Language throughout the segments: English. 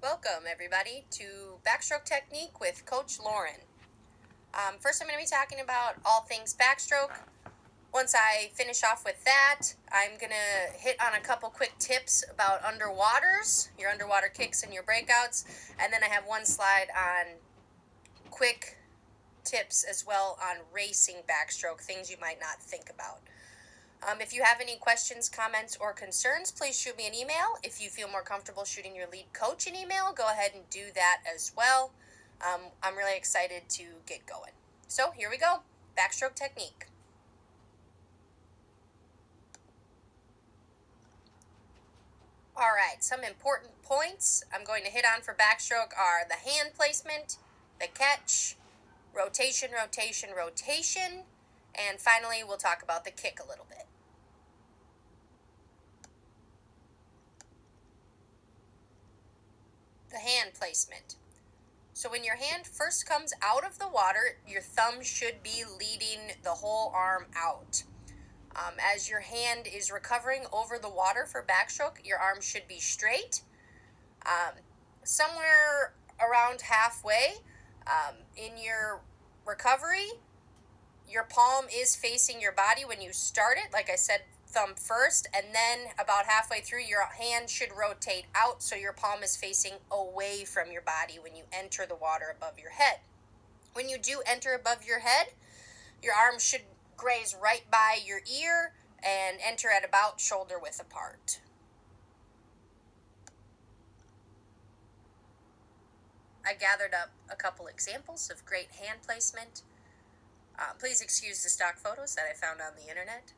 Welcome, everybody, to Backstroke Technique with Coach Lauren. First, I'm going to be talking about all things backstroke. Once I finish off with that, I'm going to hit on a couple quick tips about underwaters, your underwater kicks and your breakouts, and then I have one slide on quick tips as well on racing backstroke, things you might not think about. If you have any questions, comments, or concerns, please shoot me an email. If you feel more comfortable shooting your lead coach an email, go ahead and do that as well. I'm really excited to get going. So here we go, backstroke technique. All right, some important points I'm going to hit on for backstroke are the hand placement, the catch, rotation, rotation, rotation, and finally we'll talk about the kick a little bit. The hand placement. So when your hand first comes out of the water, your thumb should be leading the whole arm out. As your hand is recovering over the water for backstroke, your arm should be straight. Somewhere around halfway in your recovery, your palm is facing your body when you start it. Like I said, thumb first, and then about halfway through, your hand should rotate out so your palm is facing away from your body when you enter the water above your head. When you do enter above your head, your arm should graze right by your ear and enter at about shoulder width apart. I gathered up a couple examples of great hand placement. Please excuse the stock photos that I found on the internet.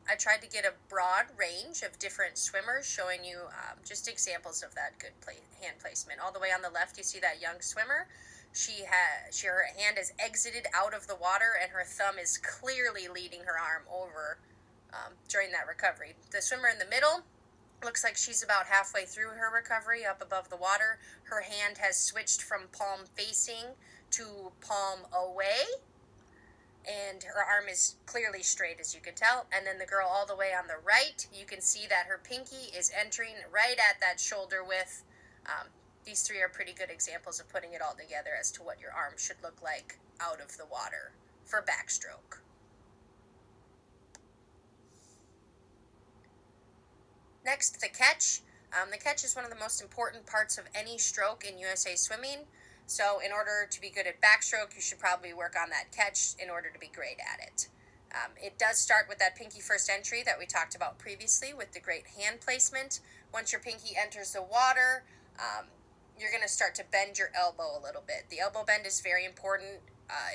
I tried to get a broad range of different swimmers, showing you just examples of that good hand placement. All the way on the left, you see that young swimmer. Her hand is exited out of the water, and her thumb is clearly leading her arm over during that recovery. The swimmer in the middle looks like she's about halfway through her recovery, up above the water. Her hand has switched from palm facing to palm away, and her arm is clearly straight, as you can tell. And then the girl all the way on the right, you can see that her pinky is entering right at that shoulder width. These three are pretty good examples of putting it all together as to what your arm should look like out of the water for backstroke. Next, the catch. The catch is one of the most important parts of any stroke in USA Swimming. So in order to be good at backstroke, you should probably work on that catch in order to be great at it. It does start with that pinky first entry that we talked about previously with the great hand placement. Once your pinky enters the water, you're going to start to bend your elbow a little bit. The elbow bend is very important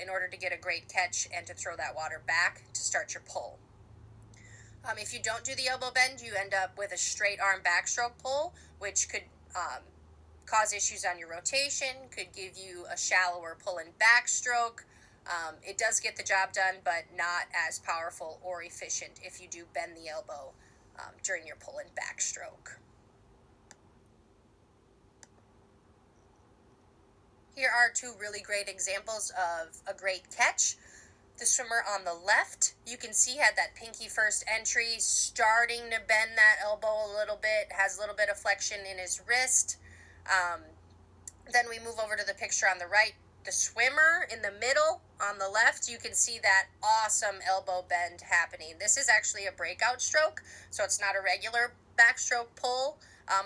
in order to get a great catch and to throw that water back to start your pull. If you don't do the elbow bend, you end up with a straight arm backstroke pull, which could cause issues on your rotation, could give you a shallower pull and backstroke. It does get the job done, but not as powerful or efficient if you do bend the elbow during your pull and backstroke. Here are two really great examples of a great catch. The swimmer on the left, you can see, had that pinky first entry, starting to bend that elbow a little bit, has a little bit of flexion in his wrist. Then we move over to the picture on the right. The swimmer in the middle on the left, you can see that awesome elbow bend happening. This is actually a breakout stroke, so it's not a regular backstroke pull,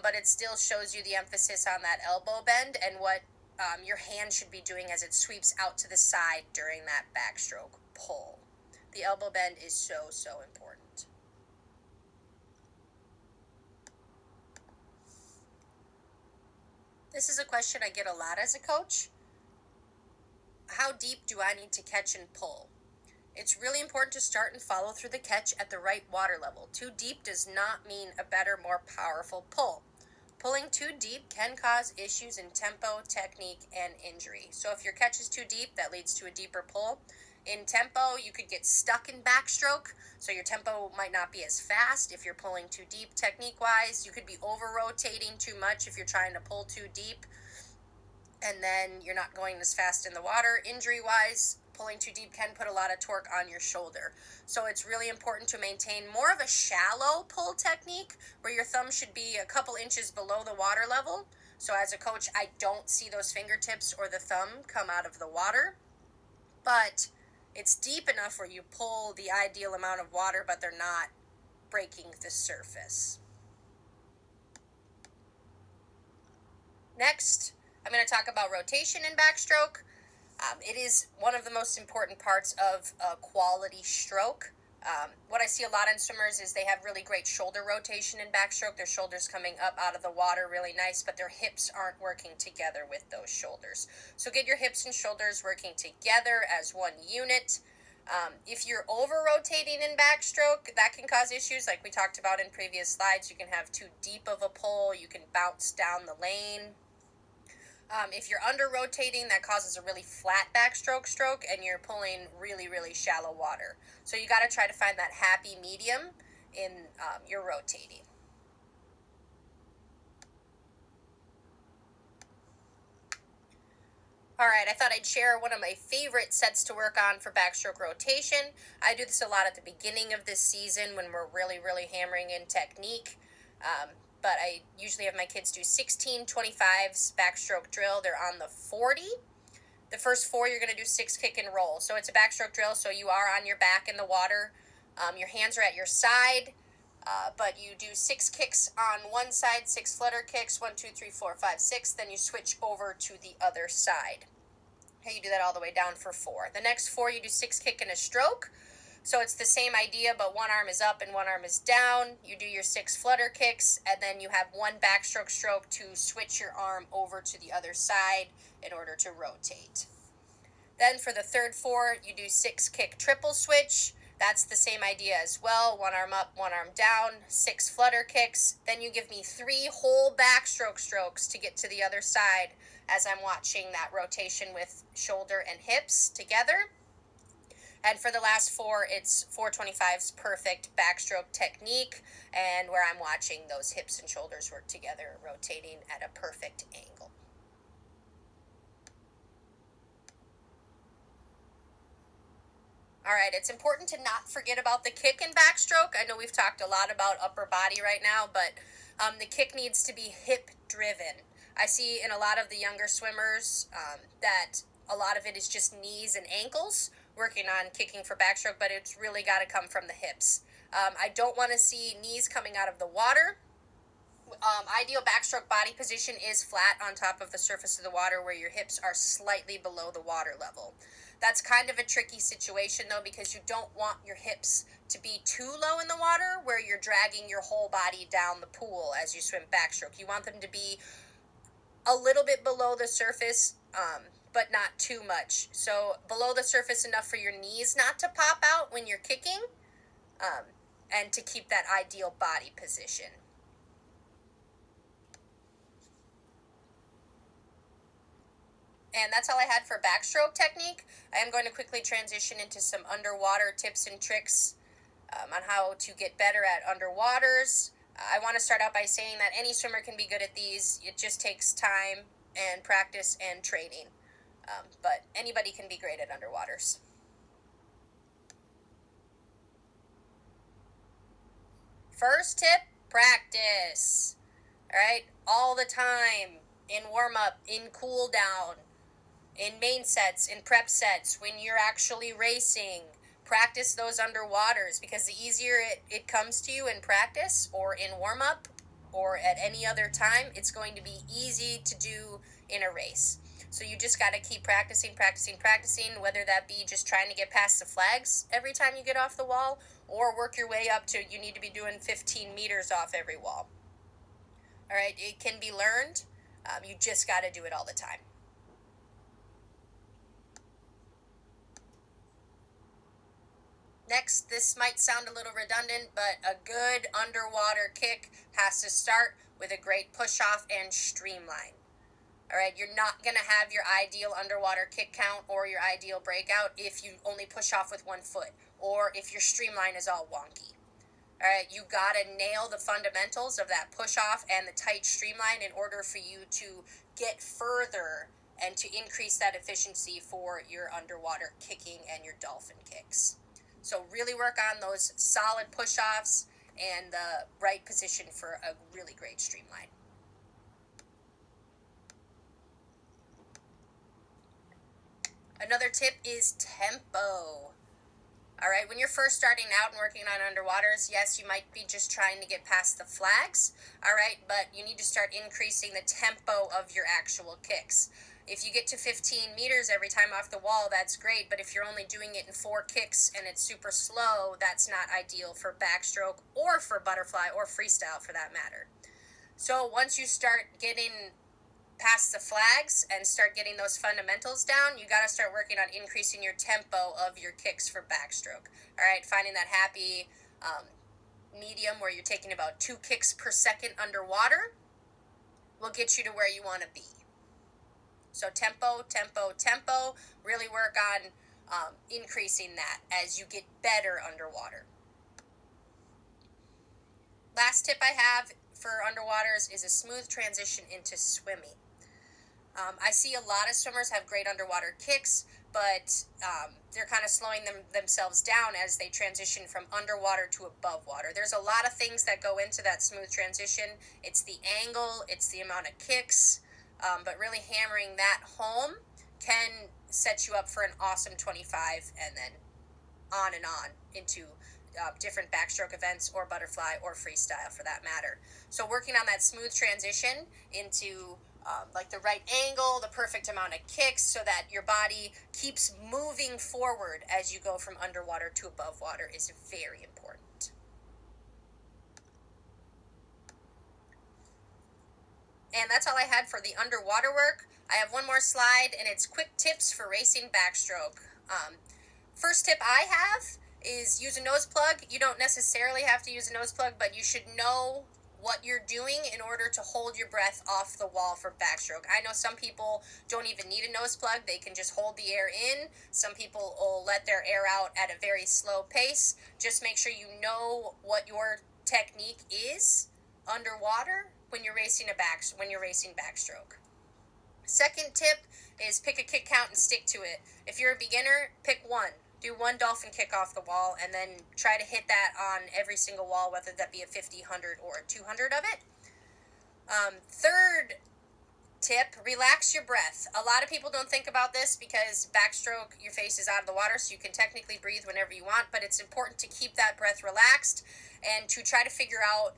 but it still shows you the emphasis on that elbow bend and what your hand should be doing as it sweeps out to the side during that backstroke pull. The elbow bend is so, so important. This is a question I get a lot as a coach. How deep do I need to catch and pull? It's really important to start and follow through the catch at the right water level. Too deep does not mean a better, more powerful pull. Pulling too deep can cause issues in tempo, technique, and injury. So if your catch is too deep, that leads to a deeper pull. In tempo, you could get stuck in backstroke, so your tempo might not be as fast if you're pulling too deep. Technique-wise, you could be over-rotating too much if you're trying to pull too deep, and then you're not going as fast in the water. Injury-wise, pulling too deep can put a lot of torque on your shoulder. So it's really important to maintain more of a shallow pull technique where your thumb should be a couple inches below the water level So as a coach, I don't see those fingertips or the thumb come out of the water, but it's deep enough where you pull the ideal amount of water, but they're not breaking the surface. Next, I'm going to talk about rotation in backstroke. It is one of the most important parts of a quality stroke. What I see a lot in swimmers is they have really great shoulder rotation in backstroke. Their shoulders coming up out of the water really nice, but their hips aren't working together with those shoulders. So get your hips and shoulders working together as one unit. If you're over rotating in backstroke, that can cause issues like we talked about in previous slides. You can have too deep of a pull. You can bounce down the lane. If you're under rotating, that causes a really flat backstroke stroke and you're pulling really, really shallow water. So you got to try to find that happy medium in your rotating. All right, I thought I'd share one of my favorite sets to work on for backstroke rotation. I do this a lot at the beginning of this season when we're really, really hammering in technique. But I usually have my kids do 16 25s backstroke drill. They're on the 40. The first 4, you're going to do 6 kick and roll. So it's a backstroke drill, so you are on your back in the water. Your hands are at your side, but you do 6 kicks on one side, 6 flutter kicks, 1, 2, 3, 4, 5, 6. Then you switch over to the other side. Okay, you do that all the way down for 4. The next 4, you do 6 kick and a stroke. So it's the same idea, but one arm is up and one arm is down. You do your 6 flutter kicks, and then you have one backstroke stroke to switch your arm over to the other side in order to rotate. Then for the third 4, you do 6 kick triple switch. That's the same idea as well. One arm up, one arm down, 6 flutter kicks. Then you give me 3 whole backstroke strokes to get to the other side as I'm watching that rotation with shoulder and hips together. And for the last 4, it's 425's perfect backstroke technique, and where I'm watching those hips and shoulders work together, rotating at a perfect angle. All right, it's important to not forget about the kick in backstroke. I know we've talked a lot about upper body right now, but the kick needs to be hip driven. I see in a lot of the younger swimmers that a lot of it is just knees and ankles working on kicking for backstroke, but it's really got to come from the hips. I don't want to see knees coming out of the water. Ideal backstroke body position is flat on top of the surface of the water where your hips are slightly below the water level. That's kind of a tricky situation though, because you don't want your hips to be too low in the water where you're dragging your whole body down the pool as you swim backstroke. You want them to be a little bit below the surface, but not too much. So below the surface enough for your knees not to pop out when you're kicking, and to keep that ideal body position. And that's all I had for backstroke technique. I am going to quickly transition into some underwater tips and tricks on how to get better at underwaters. I want to start out by saying that any swimmer can be good at these. It just takes time and practice and training. But anybody can be great at underwaters. First tip, practice. All right, all the time, in warm-up, in cool-down, in main sets, in prep sets, when you're actually racing, practice those underwaters, because the easier it comes to you in practice or in warm-up or at any other time, it's going to be easy to do in a race. So you just got to keep practicing, whether that be just trying to get past the flags every time you get off the wall, or work your way up to you need to be doing 15 meters off every wall. All right, it can be learned. You just got to do it all the time. Next, this might sound a little redundant, but a good underwater kick has to start with a great push-off and streamline. All right, you're not going to have your ideal underwater kick count or your ideal breakout if you only push off with one foot, or if your streamline is all wonky. All right, you got to nail the fundamentals of that push-off and the tight streamline in order for you to get further and to increase that efficiency for your underwater kicking and your dolphin kicks. So really work on those solid push-offs and the right position for a really great streamline. Another tip is tempo. All right, when you're first starting out and working on underwaters, yes, you might be just trying to get past the flags, all right, but you need to start increasing the tempo of your actual kicks. If you get to 15 meters every time off the wall, that's great, but if you're only doing it in 4 kicks and it's super slow, that's not ideal for backstroke or for butterfly or freestyle for that matter. So once you start getting past the flags and start getting those fundamentals down, you got to start working on increasing your tempo of your kicks for backstroke. All right, finding that happy medium where you're taking about 2 kicks per second underwater will get you to where you want to be. So tempo, tempo, tempo, really work on increasing that as you get better underwater. Last tip I have for underwaters is a smooth transition into swimming. I see a lot of swimmers have great underwater kicks, but they're kind of slowing themselves down as they transition from underwater to above water. There's a lot of things that go into that smooth transition. It's the angle, it's the amount of kicks, but really hammering that home can set you up for an awesome 25 and then on into different backstroke events or butterfly or freestyle for that matter. So working on that smooth transition into like the right angle, the perfect amount of kicks so that your body keeps moving forward as you go from underwater to above water is very important. And that's all I had for the underwater work. I have one more slide and it's quick tips for racing backstroke. First tip I have is use a nose plug. You don't necessarily have to use a nose plug, but you should know what you're doing in order to hold your breath off the wall for backstroke. I know some people don't even need a nose plug. They can just hold the air in. Some people will let their air out at a very slow pace. Just make sure you know what your technique is underwater when you're racing backstroke. Second tip is pick a kick count and stick to it. If you're a beginner, pick one. Do one dolphin kick off the wall and then try to hit that on every single wall, whether that be a 50, 100, or a 200 of it. Third tip, relax your breath. A lot of people don't think about this because backstroke, your face is out of the water, so you can technically breathe whenever you want, but it's important to keep that breath relaxed and to try to figure out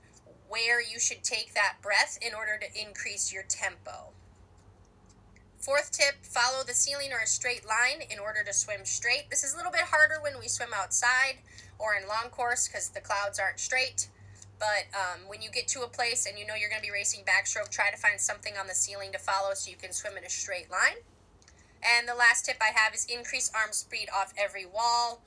where you should take that breath in order to increase your tempo. Fourth tip, follow the ceiling or a straight line in order to swim straight. This is a little bit harder when we swim outside or in long course because the clouds aren't straight. But when you get to a place and you know you're going to be racing backstroke, try to find something on the ceiling to follow so you can swim in a straight line. And the last tip I have is increase arm speed off every wall.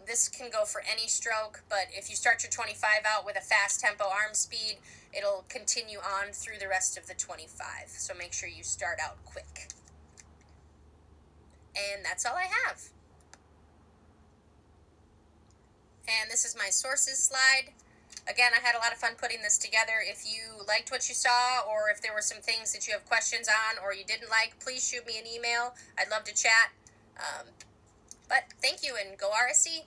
This can go for any stroke, but if you start your 25 out with a fast tempo arm speed, it'll continue on through the rest of the 25. So make sure you start out quick. And that's all I have. And this is my sources slide. Again, I had a lot of fun putting this together. If you liked what you saw, or if there were some things that you have questions on or you didn't like, please shoot me an email. I'd love to chat. But thank you, and go RSC.